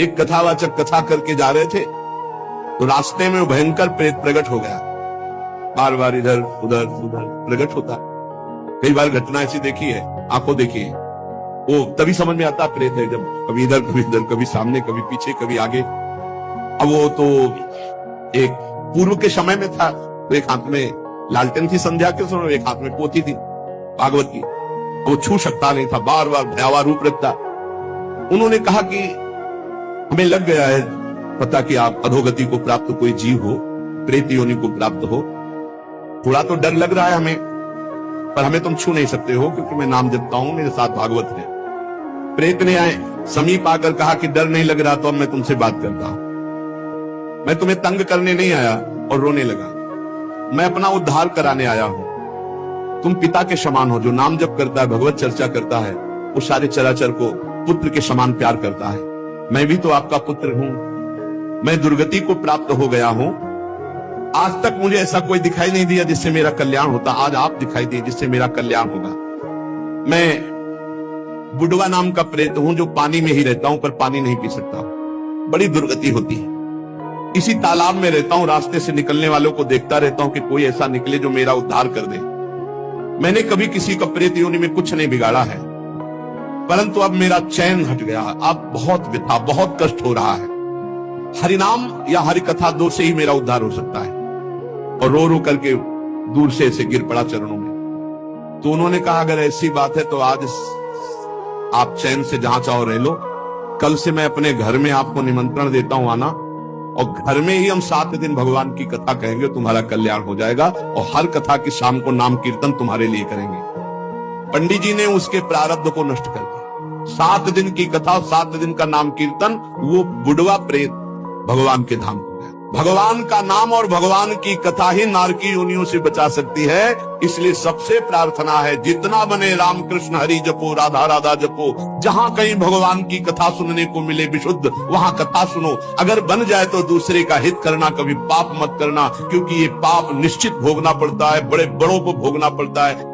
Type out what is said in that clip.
एक कथावाचक कथा करके जा रहे थे तो रास्ते में भयंकर प्रेत प्रकट हो गया। बार बार इधर उधर उधर प्रकट होता। कई बार घटना ऐसी देखी है, आंखों देखी है, वो तभी समझ में आता प्रेत है जब कभी इधर, कभी सामने, कभी पीछे, कभी आगे। अब वो तो एक पूर्व के समय में था, तो एक हाथ में लालटेन थी संध्या के समय, एक हाथ में पोथी थी भागवत की, वो छू सकता नहीं था, बार बार भयावह रूप रखता। उन्होंने कहा कि हमें लग गया है पता कि आप अधोगति को प्राप्त कोई जीव हो, प्रेत योनि को प्राप्त हो, थोड़ा तो डर लग रहा है हमें, पर हमें तुम छू नहीं सकते हो क्योंकि मैं नाम जपता हूं, मेरे साथ भागवत है। प्रेत ने आए समीप आकर कहा कि डर नहीं लग रहा तो अब मैं तुमसे बात करता हूं, मैं तुम्हें तंग करने नहीं आया। और रोने लगा, मैं अपना उद्धार कराने आया हूं। तुम पिता के समान हो, जो नाम जप करता है, भगवत चर्चा करता है, वो सारे चराचर को पुत्र के समान प्यार करता है। मैं भी तो आपका पुत्र हूं, मैं दुर्गति को प्राप्त हो गया हूं। आज तक मुझे ऐसा कोई दिखाई नहीं दिया जिससे मेरा कल्याण होता, आज आप दिखाई दिए जिससे मेरा कल्याण होगा। मैं बुडवा नाम का प्रेत हूं जो पानी में ही रहता हूं पर पानी नहीं पी सकता, बड़ी दुर्गति होती है। इसी तालाब में रहता हूं, रास्ते से निकलने वालों को देखता रहता हूं कि कोई ऐसा निकले जो मेरा उद्धार कर दे। मैंने कभी किसी का प्रेत योनि में कुछ नहीं बिगाड़ा है, परंतु अब मेरा चैन हट गया, अब बहुत व्यथा, बहुत कष्ट हो रहा है। हरिनाम या हरि कथा दो से ही मेरा उद्धार हो सकता है। और रो रो करके दूर से ऐसे गिर पड़ा चरणों में। तो उन्होंने कहा अगर ऐसी बात है तो आज आप चैन से जहां चाहो रह लो, कल से मैं अपने घर में आपको निमंत्रण देता हूं आना, और घर में ही हम 7 दिन भगवान की कथा कहेंगे, तुम्हारा कल्याण हो जाएगा। और हर कथा की शाम को नाम कीर्तन तुम्हारे लिए करेंगे। पंडित जी ने उसके प्रारब्ध को नष्ट कर दिया। 7 दिन की कथा, 7 दिन का नाम कीर्तन, वो बुढ़वा प्रेत भगवान के धाम को गया। भगवान का नाम और भगवान की कथा ही नारकी योनियों से बचा सकती है। इसलिए सबसे प्रार्थना है, जितना बने राम कृष्ण हरि जपो, राधा राधा जपो। जहां कहीं भगवान की कथा सुनने को मिले विशुद्ध, वहां कथा सुनो। अगर बन जाए तो दूसरे का हित करना, कभी पाप मत करना, क्योंकि ये पाप निश्चित भोगना पड़ता है, बड़े बड़ों को भोगना पड़ता है।